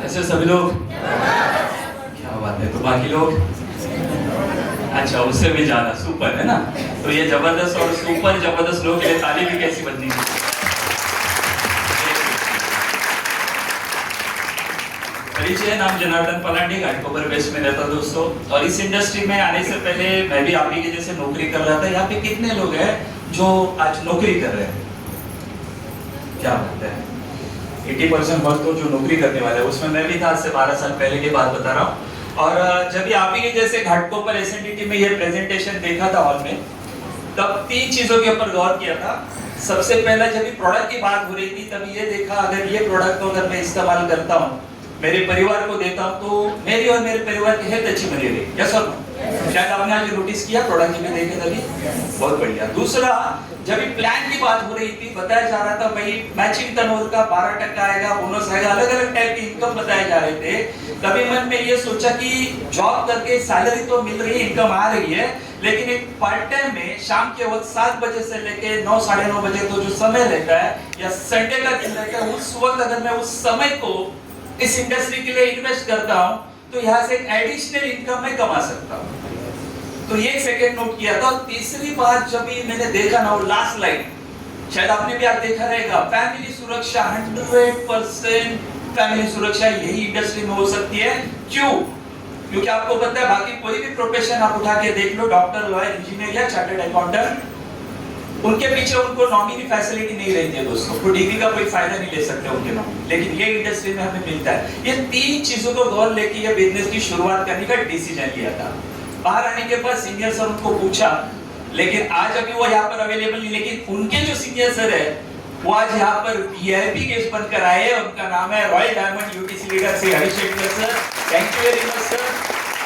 कैसे सभी लोग? क्या बात है। तो बाकी लोग? अच्छा, उससे भी ज्यादा सुपर है ना। तो ये जबरदस्त और सुपर जबरदस्त लोग के लिए ताली भी कैसी बजनी है। परिचय, नाम जनार्दन पलांडे, घाटकोपर बेस में रहता दोस्तों। और इस इंडस्ट्री में आने से पहले मैं भी आप ही के जैसे नौकरी कर रहा था। यहाँ पे कितने लोग हैं जो आज नौकरी कर रहे हैं? क्या बात है। 80% वर्ग तो जो नौकरी करने वाले हैं, उसमें मैं भी था। आज से 12 साल पहले की बात बता रहा हूँ। और जब भी आप ही के जैसे घाटकोपर एसएनडीटी में ये प्रेजेंटेशन देखा था हॉल में, तब 3 चीजों के ऊपर गौर किया था। सबसे पहला, जब भी प्रोडक्ट की बात हो रही थी, तब ये देखा अगर ये प्रोडक्ट को अगर मैं इस्तेमाल करता हूँ, मेरे परिवार को देता हूँ, तो मेरी और मेरे परिवार की हेल्थ अच्छी बनी रहेगी। यस और नो? शायद आपने आज नोटिस किया, प्रोडक्ट में देखे तभी। बहुत बढ़िया। दूसरा, जब भी प्लान की बात हो रही थी, बताया जा रहा था भाई मैचिंग टर्नओवर का 12% आएगा, बोनस आएगा, अलग अलग टाइप की इनकम बताए जा रहे थे। तभी मन में ये सोचा कि जॉब करके सैलरी तो मिल रही है, इनकम आ रही है, लेकिन एक पार्ट टाइम में शाम के वक्त 7 बजे से लेके 9 साढ़े 9 बजे तो जो समय रहता है, या संडे का दिन रहता है, उस वक्त अगर मैं उस समय को इस इंडस्ट्री के लिए इन्वेस्ट करता हूं, तो यहाँ से एक एडिशनल इनकम मैं कमा सकता हूँ। तो ये सेकंड नोट किया था। और तीसरी बात जब भी मैंने देखा ना, वो लास्ट लाइन, शायद आपने भी आज देखा रहेगा, फैमिली सुरक्षा 100% फैमिली सुरक्षा यही इंडस्ट्री में हो सकती है। क्यों? क्योंकि आपको पता है, बाकी कोई भी प्रोफेशन आप उठा के देख लो, डॉक्टर, लॉयर, इंजीनियर या चार्टर्ड अकाउंटेंट, उनके पीछे उनको नॉमिनी फैसिलिटी नहीं रहती है दोस्तों। तो डिग्री का कोई फायदा नहीं ले सकते उनके नॉमिनी, लेकिन ये इंडस्ट्री में हमें मिलता है। ये 3 चीजों को गौर लेके ये बिजनेस की शुरुआत करने का डिसीजन लिया था। बाहर आने के बाद सीनियर सर उनको पूछा, लेकिन आज अभी वो यहाँ पर अवेलेबल नहीं, लेकिन उनके जो सीनियर सर है वो आज यहाँ पर वीआईपी गेस्ट बनकर आए। उनका नाम है royal diamond UTC leader Shri Harishekhar sir. Thank you very much sir.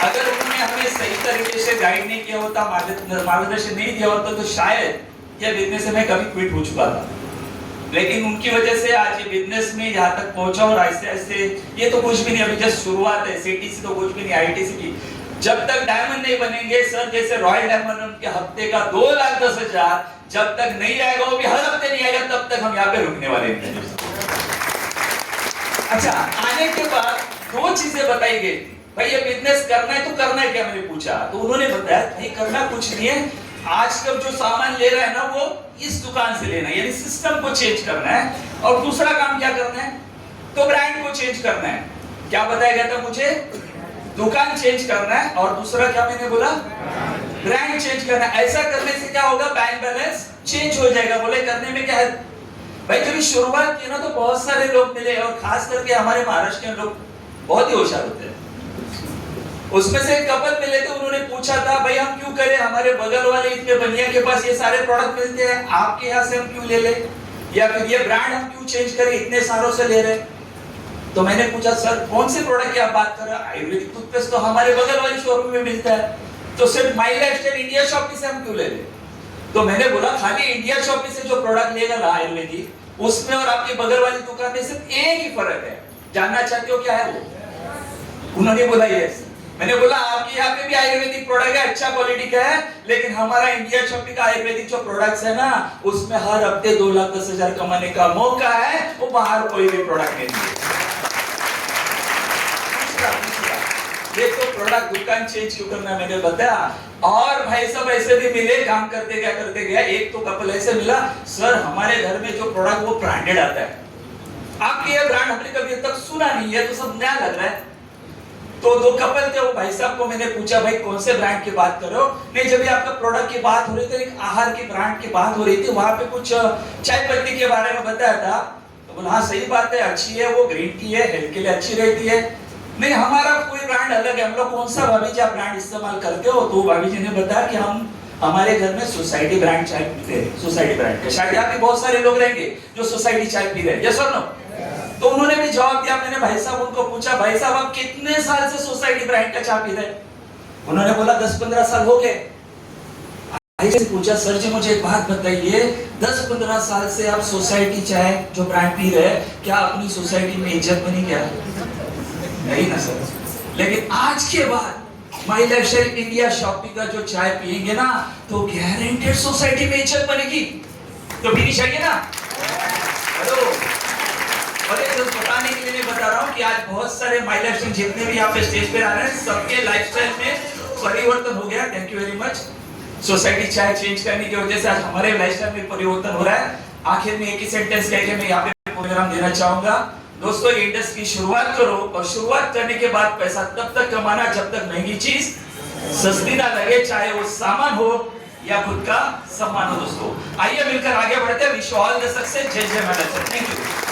अगर उन्होंने हमें सही तरीके से गाइड नहीं किया होता, मार्गदर्शन नहीं दिया होता, तो शायद ये बिजनेस में कभी क्विट हो चुका था। लेकिन उनकी वजह से आज ये बिजनेस में यहाँ तक पहुंचा। और ऐसे ऐसे ये तो कुछ भी नहीं, अभी जस्ट शुरुआत है। सीटीसी तो कुछ भी नहीं, आईटीसी की। जब तक डायमंड नहीं बनेंगे सर जैसे रॉयल डायमंड, उनके हफ्ते का 2,10,000 जब तक नहीं आएगा, वो भी हर हफ्ते नहीं आएगा, तब तक हम यहाँ पे रुकने वाले नहीं। अच्छा, आने के बाद 2 चीजें बताई गई। भाई ये बिजनेस करना है तो करना है क्या, मैंने पूछा। तो उन्होंने बताया भाई करना कुछ नहीं है, आजकल जो सामान ले रहा है ना, वो इस दुकान से लेना है, यानी सिस्टम को चेंज करना है। और दूसरा काम क्या करना है, तो ब्रांड को चेंज करना है। क्या बताया गया था मुझे? दुकान चेंज करना है। और दूसरा क्या मैंने बोला? ब्रांड चेंज करना है। ऐसा करने से क्या होगा, बैंक बैलेंस चेंज हो जाएगा। बोले करने में क्या है भाई, जब शुरुआत की ना तो बहुत सारे लोग मिले, और खास करके हमारे महाराष्ट्र के लोग बहुत ही होशियार होते हैं। उसमें से एक कपल मिले थे, उन्होंने पूछा था भाई हम क्यों करें, हमारे बगल वाले इतने बनिया के पास ये सारे प्रोडक्ट मिलते हैं, आपके यहाँ से हम क्यों ले ले, या फिर ये ब्रांड हम क्यों चेंज करें, इतने सालों से ले रहे। तो मैंने पूछा सर कौन से प्रोडक्ट की आप बात कर रहे हैं? आयुर्वेदिक टूथपेस्ट तो हमारे बगल वाली शोरूम में मिलता है, तो सिर्फ माई लाइफस्टाइल इंडिया शॉपी से हम क्यों ले ले। तो मैंने बोला खाली इंडिया शॉपी से जो प्रोडक्ट लेगा ना आयुर्वेदिक, उसमें और आपके बगल वाली दुकान में सिर्फ एक ही फर्क है। जानना चाहते हो क्या है वो? उन्होंने बोला यस। मैंने बोला आपके यहाँ पे भी आयुर्वेदिक प्रोडक्ट है, अच्छा क्वालिटी का है, लेकिन हमारा इंडिया शॉपी का आयुर्वेदिक जो प्रोडक्ट्स है ना, उसमें हर हफ्ते 2,10,000 कमाने का मौका है, वो बाहर कोई भी प्रोडक्ट नहीं है। देखो प्रोडक्ट दुकान चेंज क्यों करना, मैंने बताया। और भाई सब ऐसे भी मिले, काम करते क्या करते गया। एक तो कपल ऐसे मिला, सर हमारे घर में जो प्रोडक्ट वो ब्रांडेड आता है, आपके ये ब्रांड हमने कभी तक सुना नहीं है, तो सब नया लग रहा है। तो 2 कपल थे, वो भाई साहब को मैंने पूछा भाई कौन से ब्रांड की बात कर रहे हो? नहीं, जब भी आपका प्रोडक्ट की बात हो रही थी, एक आहार की ब्रांड की बात हो रही थी, वहां पे कुछ चाय पत्ती के बारे में बताया था। तो बोला हाँ सही बात है, अच्छी है, वो ग्रीन टी है, हेल्थ के लिए अच्छी रहती है। नहीं हमारा कोई ब्रांड अलग है। हम लोग कौन सा भाभी जी आप ब्रांड इस्तेमाल करते हो? तो भाभी जी ने बताया कि हम हमारे घर में सोसाइटी ब्रांड चाय पीते हैं। सोसाइटी ब्रांड के शायद यहाँ पे बहुत सारे लोग रहेंगे जो सोसाइटी चाय पी रहे हैं, यस और नो? तो उन्होंने भी जवाब दिया। मैंने भाई साहब उनको पूछा भाई साहब आप कितने साल से सोसाइटी ब्रांड का चाय पी रहे हैं? उन्होंने बोला 10-15 साल हो गए। भाई से पूछा सर जी मुझे एक बात बताइए, 10-15 साल से आप सोसाइटी चाय जो ब्रांड पी रहे हैं, क्या अपनी सोसाइटी में इज्जत बनी क्या? नहीं ना सर। लेकिन आज के बाद माई लाइफस्टाइल इंडिया शॉपी का जो चाय पिएंगे ना, तो गारंटेड सोसाइटी में इज्जत बनेगी। तो पीनी चाहिए ना? हेलो, और ये बताने के लिए मैं बता रहा हूँ कि आज आज बहुत सारे माय लाइफस्टाइल जितने भी यहाँ पे स्टेज पे आ रहे हैं सबके लाइफस्टाइल में परिवर्तन हो गया। Thank you very much. Society चाहे चेंज करने की वजह से आज हमारे लाइफस्टाइल में परिवर्तन हो रहा है। आखिर में एक ही सेंटेंस कह के मैं यहाँ पे प्रोग्राम देना चाहूंगा। दोस्तों ये इंडस्ट्री शुरुआत करो और शुरुआत करने के बाद पैसा तब तक कमाना जब तक महंगी चीज सस्ती ना लगे, चाहे वो सामान हो या खुद का सम्मान हो। दोस्तों आइए मिलकर आगे बढ़ते हैं। Wish you all the success. जय जय महाराज। Thank you.